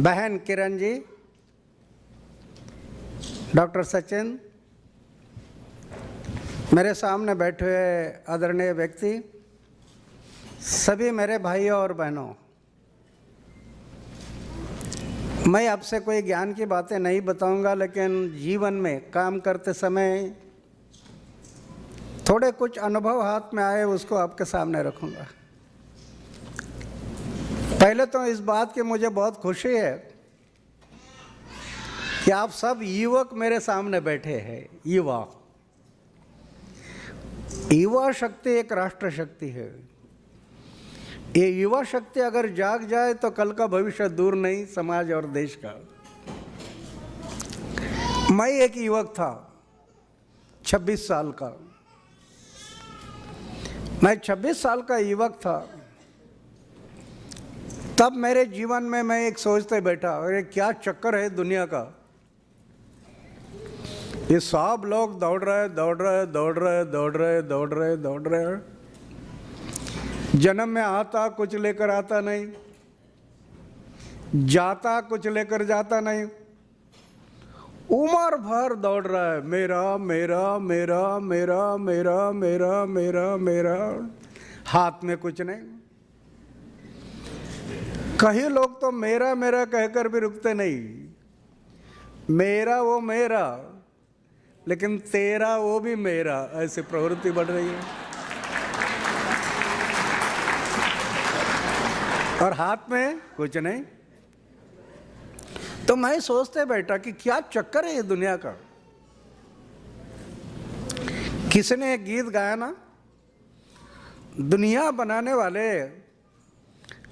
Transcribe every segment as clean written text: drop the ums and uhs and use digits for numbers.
बहन किरण जी, डॉक्टर सचिन, मेरे सामने बैठे हुए आदरणीय व्यक्ति, सभी मेरे भाइयों और बहनों, मैं आपसे कोई ज्ञान की बातें नहीं बताऊंगा, लेकिन जीवन में काम करते समय थोड़े कुछ अनुभव हाथ में आए उसको आपके सामने रखूंगा। पहले तो इस बात की मुझे बहुत खुशी है कि आप सब युवक मेरे सामने बैठे हैं। युवा शक्ति एक राष्ट्र शक्ति है। ये युवा शक्ति अगर जाग जाए तो कल का भविष्य दूर नहीं, समाज और देश का। मैं एक युवक था, 26 साल का। मैं 26 साल का युवक था, तब मेरे जीवन में मैं एक सोचते बैठा, अरे क्या चक्कर है दुनिया का। ये सब लोग दौड़ रहे। जन्म में आता कुछ लेकर आता नहीं, जाता कुछ लेकर जाता नहीं, उम्र भर दौड़ रहा है, मेरा मेरा मेरा मेरा मेरा मेरा मेरा मेरा, हाथ में कुछ नहीं। कई लोग तो मेरा मेरा कहकर भी रुकते नहीं, मेरा वो मेरा, लेकिन तेरा वो भी मेरा, ऐसी प्रवृत्ति बढ़ रही है। और हाथ में कुछ नहीं। तो मैं सोचते बैठा कि क्या चक्कर है ये दुनिया का। किसने एक गीत गाया ना, दुनिया बनाने वाले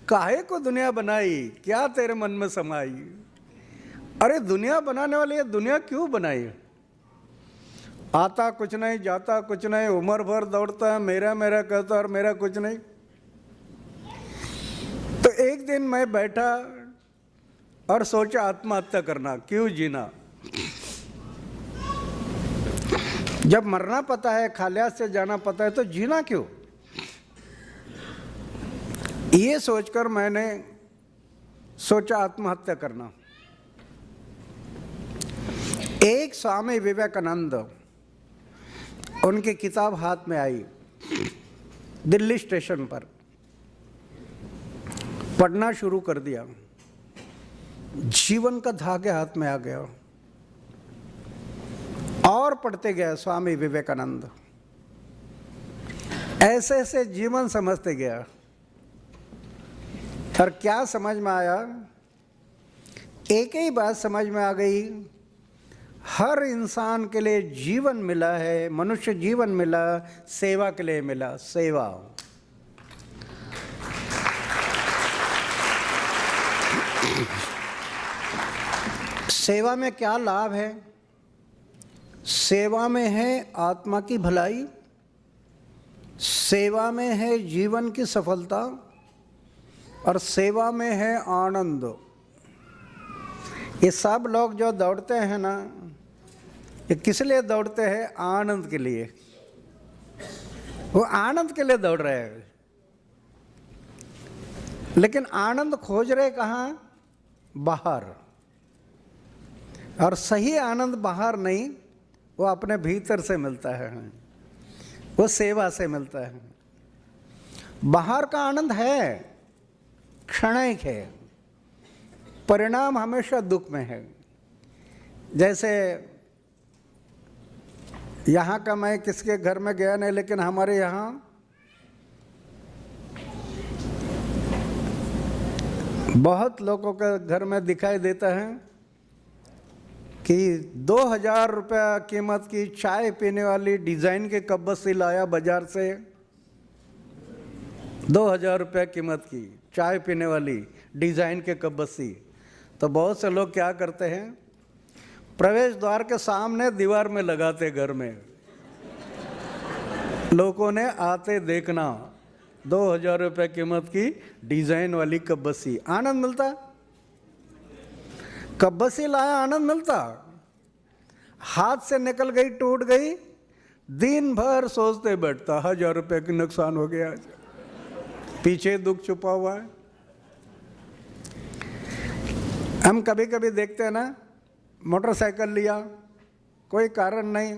काहे को दुनिया बनाई, क्या तेरे मन में समाई। अरे दुनिया बनाने वाले ये दुनिया क्यों बनाई। आता कुछ नहीं, जाता कुछ नहीं, उम्र भर दौड़ता है, मेरा मेरा कहता और मेरा कुछ नहीं। तो एक दिन मैं बैठा और सोचा आत्महत्या करना, क्यों जीना। जब मरना पता है, खालियात से जाना पता है, तो जीना क्यों। ये सोचकर मैंने सोचा आत्महत्या करना। एक स्वामी विवेकानंद, उनकी किताब हाथ में आई, दिल्ली स्टेशन पर पढ़ना शुरू कर दिया। जीवन का धागे हाथ में आ गया और पढ़ते गया स्वामी विवेकानंद। ऐसे ऐसे जीवन समझते गया और क्या समझ में आया, एक ही बात समझ में आ गई, हर इंसान के लिए जीवन मिला है, मनुष्य जीवन मिला, सेवा के लिए मिला। सेवा, सेवा में क्या लाभ है। सेवा में है आत्मा की भलाई, सेवा में है जीवन की सफलता, और सेवा में है आनंद। ये सब लोग जो दौड़ते हैं ना, ये किस लिए दौड़ते हैं, आनंद के लिए। वो आनंद के लिए दौड़ रहे हैं, लेकिन आनंद खोज रहे कहाँ, बाहर। और सही आनंद बाहर नहीं, वो अपने भीतर से मिलता है, वो सेवा से मिलता है। बाहर का आनंद है, क्षणिक है, परिणाम हमेशा दुख में है। जैसे यहाँ का, मैं किसके घर में गया नहीं, लेकिन हमारे यहाँ बहुत लोगों के घर में दिखाई देता है कि 2000 रुपया कीमत की चाय पीने वाली डिज़ाइन के कब्बसी लाया बाजार से। 2000 रुपया कीमत की चाय पीने वाली डिज़ाइन के कब्बसी। तो बहुत से लोग क्या करते हैं, प्रवेश द्वार के सामने दीवार में लगाते, घर में लोगों ने आते देखना। 2000 रुपये कीमत की डिज़ाइन वाली कब्बसी, आनंद मिलता। कब्बसी लाया, आनंद मिलता। हाथ से निकल गई, टूट गई, दिन भर सोचते बैठता, 1000 रुपये की नुकसान हो गया, पीछे दुख छुपा हुआ है। हम कभी कभी देखते हैं ना, मोटरसाइकिल लिया, कोई कारण नहीं,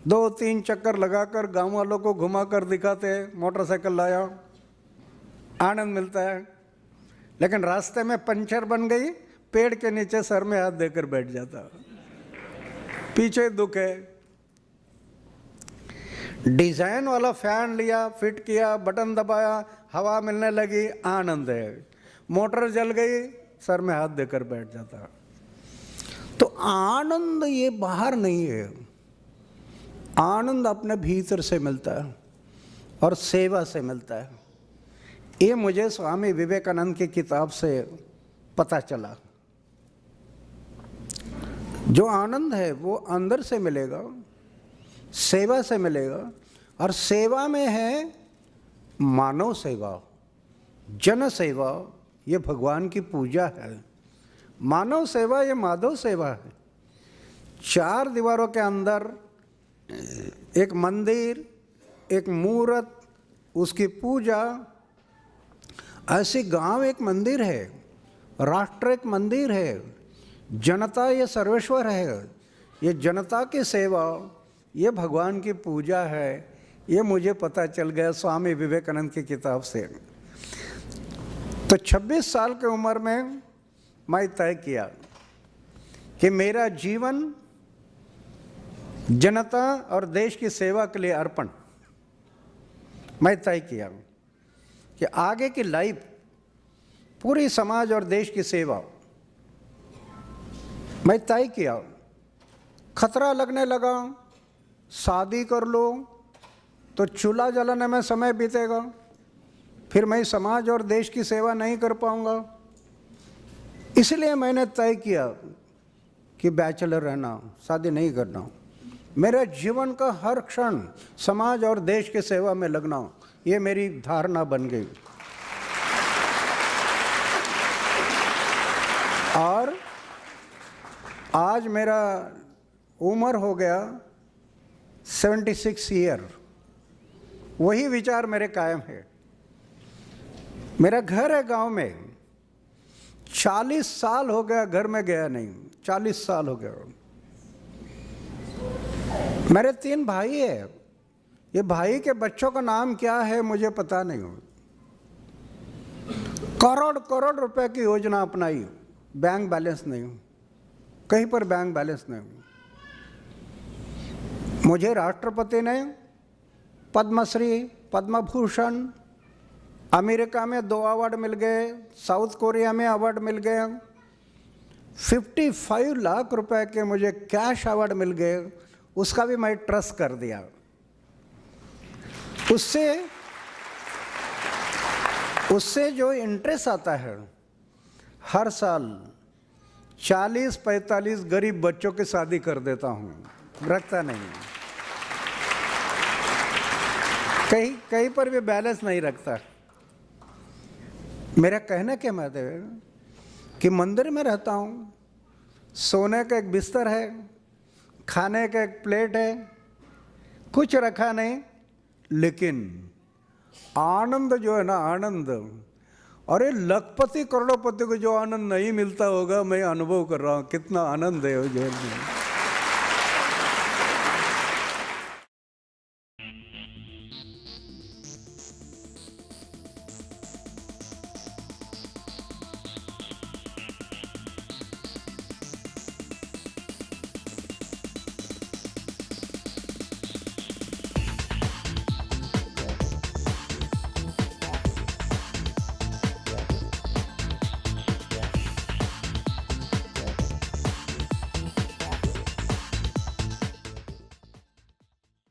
2-3 चक्कर लगाकर गांव वालों को घुमा कर दिखाते हैं मोटरसाइकिल लाया, आनंद मिलता है। लेकिन रास्ते में पंचर बन गई, पेड़ के नीचे सर में हाथ देकर बैठ जाता, पीछे दुख है। डिजाइन वाला फैन लिया, फिट किया, बटन दबाया, हवा मिलने लगी, आनंद है। मोटर जल गई, सर में हाथ देकर बैठ जाता। तो आनंद ये बाहर नहीं है, आनंद अपने भीतर से मिलता है और सेवा से मिलता है। ये मुझे स्वामी विवेकानंद की किताब से पता चला। जो आनंद है वो अंदर से मिलेगा, सेवा से मिलेगा, और सेवा में है मानव सेवा, जन सेवा, ये भगवान की पूजा है। मानव सेवा ये माधव सेवा है। 4 दीवारों के अंदर एक मंदिर, एक मूर्त, उसकी पूजा, ऐसी गांव एक मंदिर है, राष्ट्र एक मंदिर है, जनता ये सर्वेश्वर है। ये जनता की सेवा, ये भगवान की पूजा है। ये मुझे पता चल गया स्वामी विवेकानंद की किताब से। तो 26 साल की उम्र में मैं तय किया कि मेरा जीवन जनता और देश की सेवा के लिए अर्पण। मैं तय किया कि आगे की लाइफ पूरी समाज और देश की सेवा। मैं तय किया, खतरा लगने लगा, शादी कर लो तो चूल्हा जलाने में समय बीतेगा, फिर मैं समाज और देश की सेवा नहीं कर पाऊंगा। इसलिए मैंने तय किया कि बैचलर रहना, शादी नहीं करना, मेरे जीवन का हर क्षण समाज और देश की सेवा में लगना, ये मेरी धारणा बन गई। और आज मेरा उम्र हो गया 76 ईयर, वही विचार मेरे कायम है। मेरा घर है गांव में, 40 साल हो गया घर में गया नहीं, 40 साल हो गया। मेरे 3 भाई है, ये भाई के बच्चों का नाम क्या है मुझे पता नहीं हो। करोड़ करोड़ रुपए की योजना अपनाई, बैंक बैलेंस नहीं, कहीं पर बैंक बैलेंस नहीं। मुझे राष्ट्रपति ने पद्मश्री, पद्म भूषण, अमेरिका में 2 अवार्ड मिल गए, साउथ कोरिया में अवार्ड मिल गए, 55 लाख रुपए के मुझे कैश अवार्ड मिल गए। उसका भी मैं ट्रस्ट कर दिया। उससे जो इंटरेस्ट आता है, हर साल 40-45 गरीब बच्चों की शादी कर देता हूँ, रखता नहीं, कहीं पर भी बैलेंस नहीं रखता। मेरा कहने के मतलब है कि मंदिर में रहता हूँ, सोने का एक बिस्तर है, खाने का एक प्लेट है, कुछ रखा नहीं, लेकिन आनंद जो है ना, आनंद, अरे लखपति करोड़पति को जो आनंद नहीं मिलता होगा, मैं अनुभव कर रहा हूँ कितना आनंद है वो जीवन में।